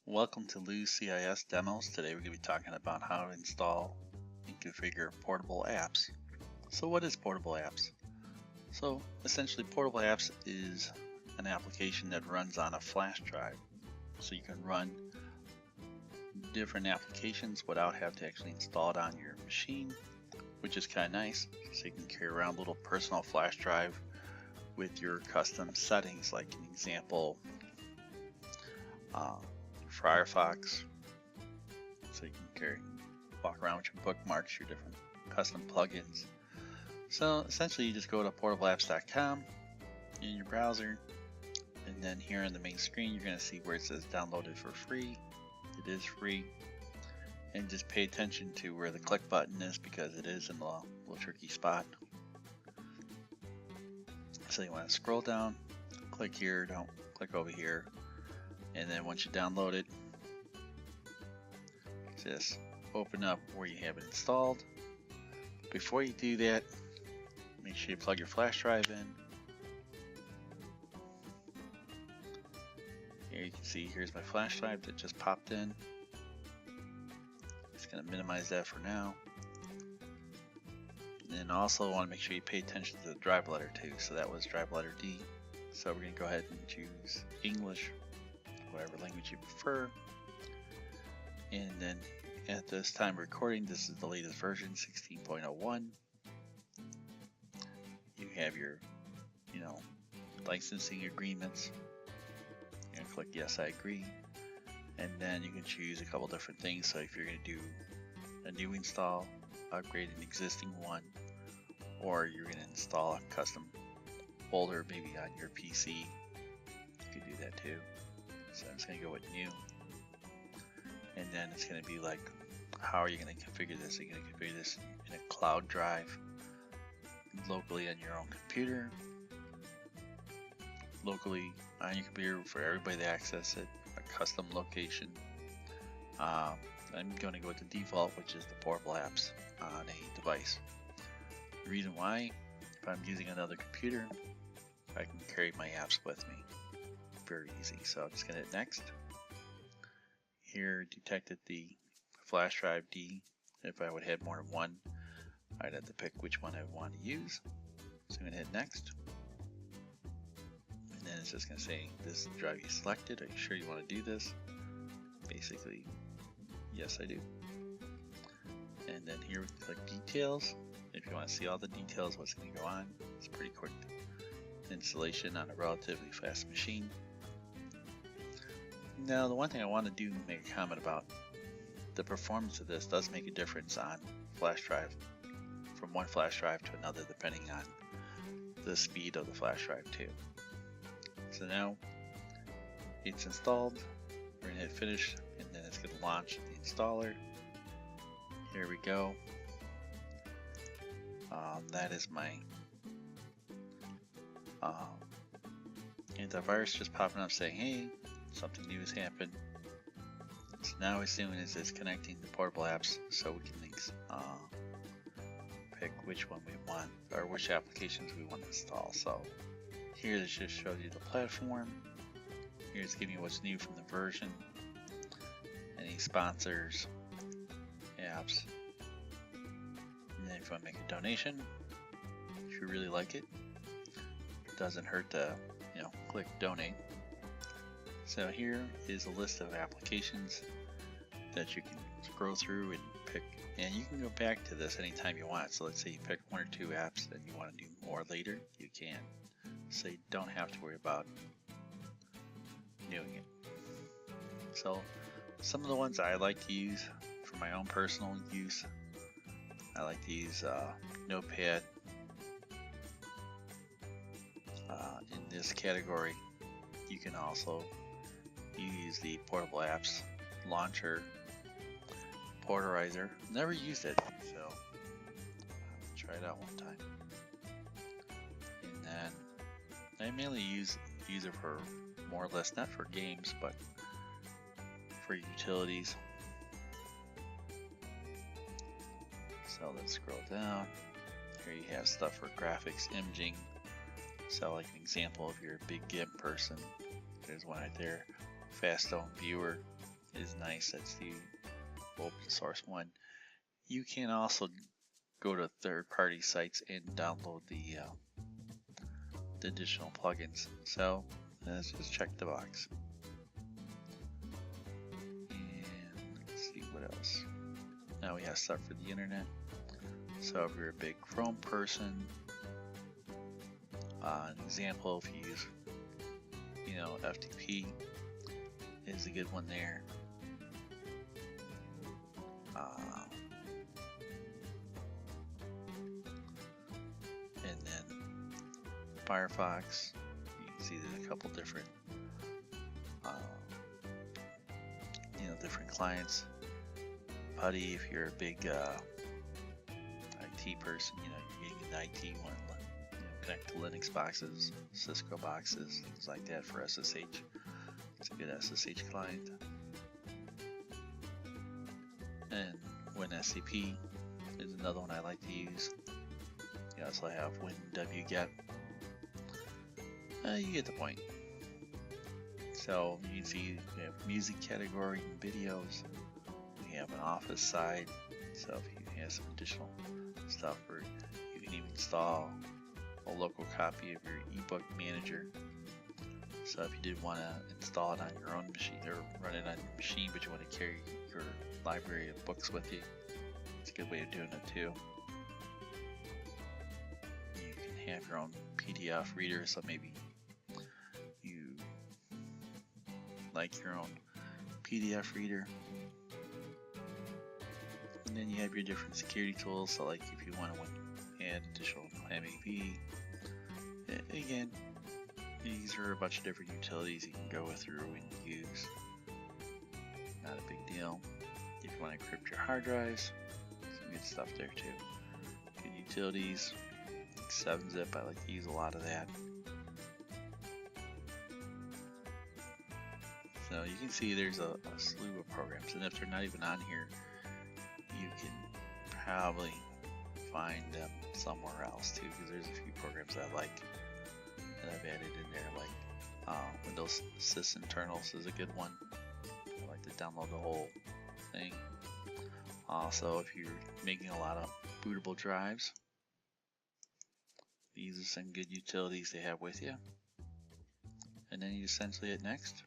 Welcome to Lou's CIS Demos. Today we're going to be talking about how to install and configure portable apps. So what is portable apps? So essentially portable apps is an application that runs on a flash drive. So you can run different applications without having to actually install it on your machine, which is kind of nice. So you can carry around a little personal flash drive with your custom settings, like an example, Firefox, so you can walk around with your bookmarks, your different custom plugins. So essentially you just go to portableapps.com in your browser, and then here on the main screen you're going to see where it says downloaded for free. It is free, and just pay attention to where the click button is because it is in the little tricky spot. So you want to scroll down, click here, don't click over here. And then once you download it, just open up where you have it installed. Before you do that, make sure you plug your flash drive in. Here you can see, here's my flash drive that just popped in. Just going to minimize that for now. And then also want to make sure you pay attention to the drive letter too. So that was drive letter D. So we're going to go ahead and choose English, whatever language you prefer. And then at this time of recording, this is the latest version, 16.01. You have your, licensing agreements. You're gonna click yes, I agree. And then you can choose a couple different things. So if you're gonna do a new install, upgrade an existing one, or you're gonna install a custom folder maybe on your PC, you can do that too. So I'm just going to go with new, and then it's going to be like, how are you going to configure this? Are you going to configure this in a cloud drive, locally on your own computer, locally on your computer for everybody to access it, a custom location? I'm going to go with the default, which is the portable apps on a device. The reason why, if I'm using another computer, I can carry my apps with me. Very easy. So I'm just going to hit next. Here detected the flash drive D. If I would have more than one, I'd have to pick which one I want to use. So I'm going to hit next. And then it's just going to say, this drive you selected, are you sure you want to do this? Basically, yes I do. And then here we click details. If you want to see all the details, what's going to go on, it's pretty quick installation on a relatively fast machine. Now, the one thing I want to do make a comment about, the performance of this does make a difference on flash drive, from one flash drive to another, depending on the speed of the flash drive too. So now it's installed, we're going to hit finish, and then it's going to launch the installer. Here we go. That is my antivirus just popping up saying, hey, something new has happened. So now as soon as it's connecting the portable apps, so we can pick which one we want, or which applications we want to install. So here this just shows you the platform. Here's giving you what's new from the version, any sponsors, apps, and then if you want to make a donation, if you really like it, it doesn't hurt to click donate. So here is a list of applications that you can scroll through and pick, and you can go back to this anytime you want. So let's say you pick one or two apps that you want to do more later, you can. So you don't have to worry about doing it. So some of the ones I like to use for my own personal use, I like to use Notepad. In this category, you can also use the portable apps launcher, Porterizer. Never used it, so I'll try it out one time. And then I mainly use it for more or less, not for games, but for utilities. So let's scroll down. Here you have stuff for graphics, imaging. So like an example, if you're a big GIMP person, there's one right there. Fast Stone Viewer, is nice. That's the open source one. You can also go to third-party sites and download the additional plugins. So let's just check the box. And let's see what else. Now we have stuff for the internet. So if you're a big Chrome person, an example, if you use, FTP is a good one there. And then Firefox, you can see there's a couple different, different clients. PuTTY, if you're a big IT person, you're getting an IT one, connect to Linux boxes, Cisco boxes, things like that for SSH. It's a good SSH client. And WinSCP is another one I like to use. You also have WinWget. You get the point. So you can see we have music category and videos. We have an office side. So if you have some additional stuff, where you can even install a local copy of your ebook manager. So if you did want to install it on your own machine or run it on your machine, but you want to carry your library of books with you, it's a good way of doing it too. You can have your own PDF reader, so maybe you like your own PDF reader. And then you have your different security tools, so like if you want to add additional MAP, again, these are a bunch of different utilities you can go through and use. Not a big deal. If you want to encrypt your hard drives, some good stuff there too. Good utilities, like 7-zip, I like to use a lot of that. So you can see there's a slew of programs, and if they're not even on here, you can probably find them somewhere else too, because there's a few programs I like that I've added in there, like Windows Sys Internals is a good one. I like to download the whole thing. Also, if you're making a lot of bootable drives, these are some good utilities they have with you. And then you essentially hit next,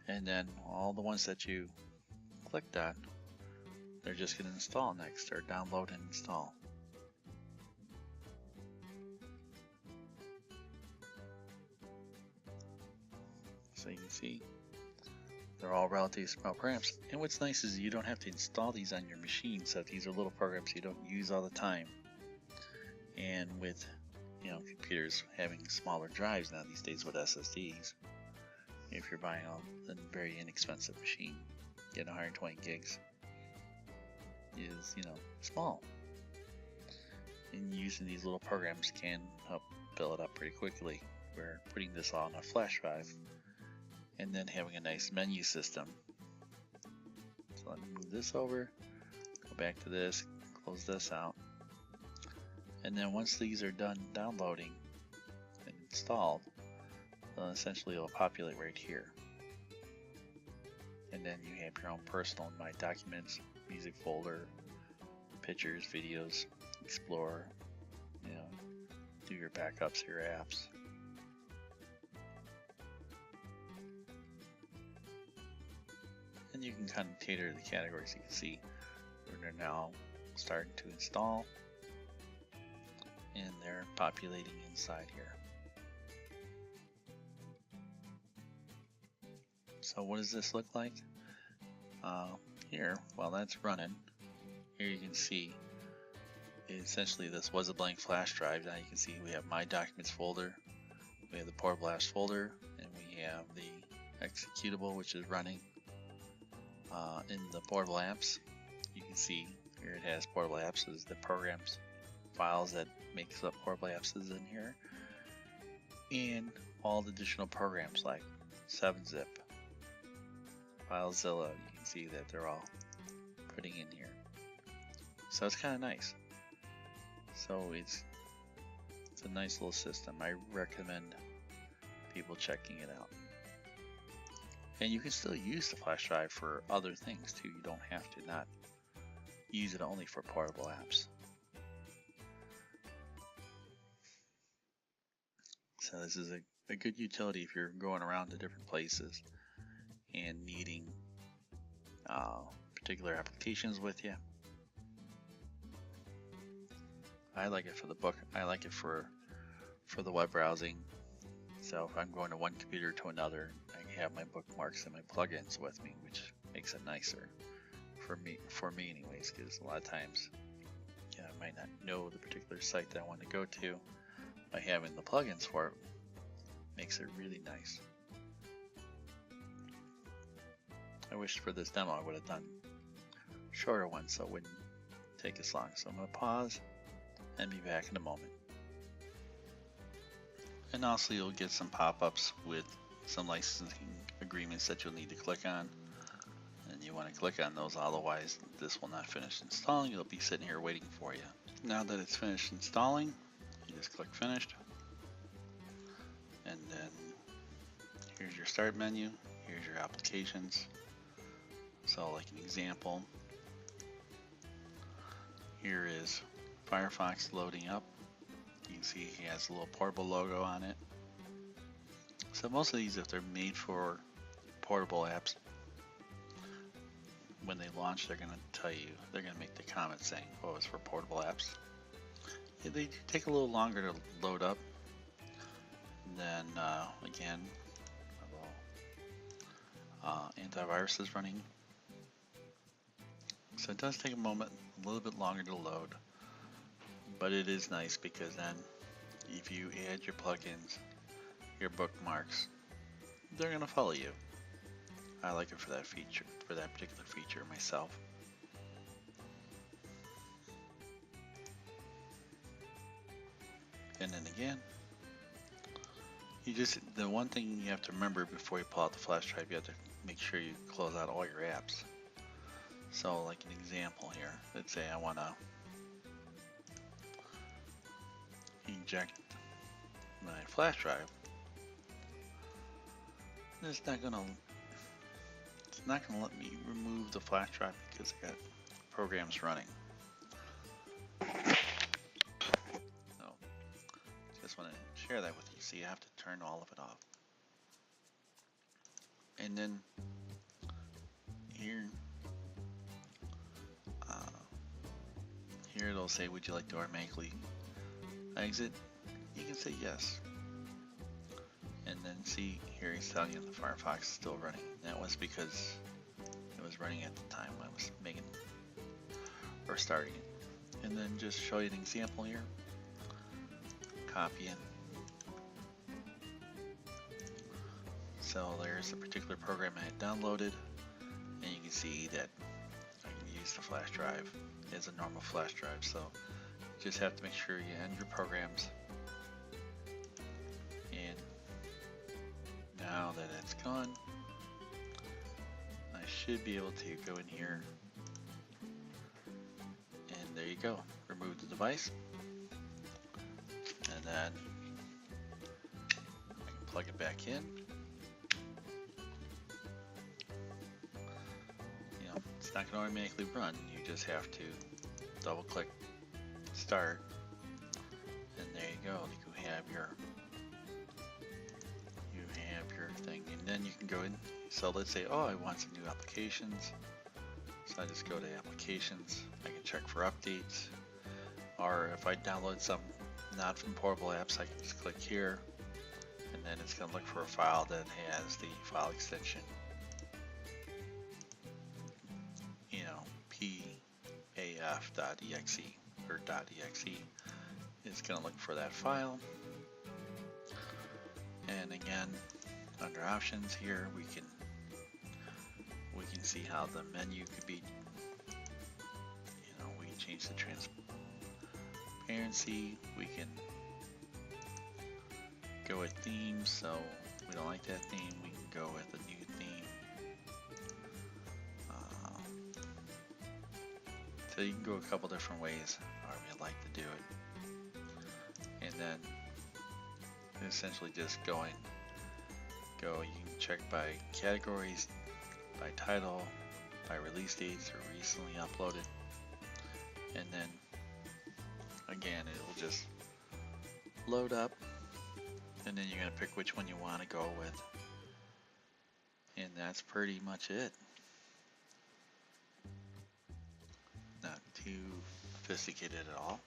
and then all the ones that you clicked on, they're just going to install next, or download and install. So you can see they're all relatively small programs. And what's nice is you don't have to install these on your machine. So these are little programs you don't use all the time. And with computers having smaller drives now these days with SSDs, if you're buying a very inexpensive machine, getting 120 gigs is small. And using these little programs can help fill it up pretty quickly. We're putting this all on a flash drive, and then having a nice menu system. So let me move this over, go back to this, close this out, and then once these are done downloading and installed, essentially it'll populate right here. And then you have your own personal My Documents, music folder, pictures, videos, explore, do your backups of your apps. And you can kind of cater the categories. You can see they're now starting to install, and they're populating inside here. So what does this look like? Here, while that's running, here you can see essentially this was a blank flash drive. Now you can see we have My Documents folder, we have the Portableapps folder, and we have the executable, which is running. In the Portableapps, you can see here it has Portableapps as the programs files that makes up Portableapps is in here, and all the additional programs like 7-zip, FileZilla. You can see that they're all putting in here. So it's kind of nice. So it's a nice little system. I recommend people checking it out. And you can still use the flash drive for other things too. You don't have to not use it only for portable apps. So this is a good utility if you're going around to different places and needing particular applications with you. I like it for the book. I like it for the web browsing. So if I'm going to one computer to another, I can have my bookmarks and my plugins with me, which makes it nicer for me anyways, because a lot of times I might not know the particular site that I want to go to. By having the plugins for it makes it really nice. I wish for this demo I would have done shorter ones so it wouldn't take as long. So I'm going to pause and be back in a moment. And also you'll get some pop-ups with some licensing agreements that you'll need to click on. And you want to click on those, otherwise this will not finish installing. It'll be sitting here waiting for you. Now that it's finished installing, you just click finished. And then here's your start menu, here's your applications. So like an example, here is Firefox loading up. You can see he has a little portable logo on it. So most of these, if they're made for portable apps, when they launch, they're going to tell you, they're going to make the comment saying, oh, it's for portable apps. Yeah, they do take a little longer to load up. And then again, a little antivirus is running. So it does take a moment, a little bit longer to load. But it is nice because then if you add your plugins, your bookmarks, they're going to follow you. I like it for that feature, for that particular feature myself. And then again, the one thing you have to remember before you pull out the flash drive, you have to make sure you close out all your apps. So like an example here, let's say I want to eject my flash drive. It's not gonna let me remove the flash drive because I got programs running. So just want to share that with you. So you have to turn all of it off. And then here it'll say, would you like to automatically exit? You can say yes. And then see here he's telling you the Firefox is still running. That was because it was running at the time I was making or starting it. And then just show you an example here. Copy it. So there's a particular program I had downloaded, and you can see that I can use the flash drive as a normal flash drive. So you just have to make sure you end your programs. And now that it's gone, I should be able to go in here, and there you go, remove the device, and then I can plug it back in. It's not going to automatically run, you just have to double click start, and there you go, you have your thing. And then you can go in, so let's say, oh, I want some new applications, so I just go to applications. I can check for updates, or if I download some not from Portable Apps, I can just click here, and then it's going to look for a file that has the file extension, paf.exe or .exe. It's going to look for that file. And again, under options here, we can see how the menu could be. We can change the transparency. We can go with themes. So we don't like that theme, we can go with a new theme. So you can go a couple different ways however you'd like to do it. And then essentially just you can check by categories, by title, by release dates or recently uploaded, and then again it will just load up, and then you're going to pick which one you want to go with, and that's pretty much it. Not too sophisticated at all.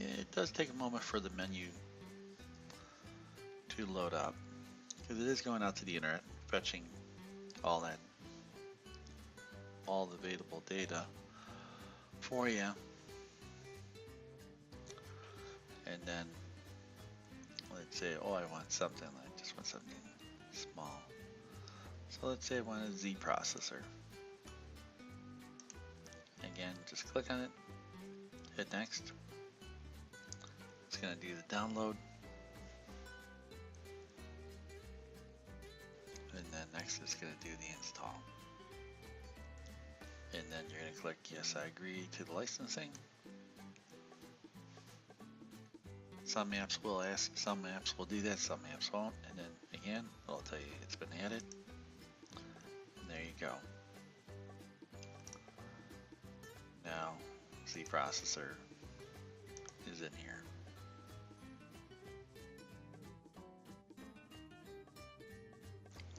It does take a moment for the menu to load up because it is going out to the internet, fetching all the available data for you, and then let's say, oh, I want something, I just want something small. So let's say I want a Z processor. Again, just click on it, hit next. It's going to do the download, and then next it's going to do the install. And then you're going to click yes, I agree to the licensing. Some apps will ask, some apps will do that, some apps won't, and then again it'll tell you it's been added, and there you go. Now Z processor is in here.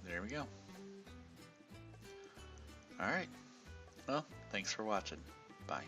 There we go. Alright, well, thanks for watching. Bye.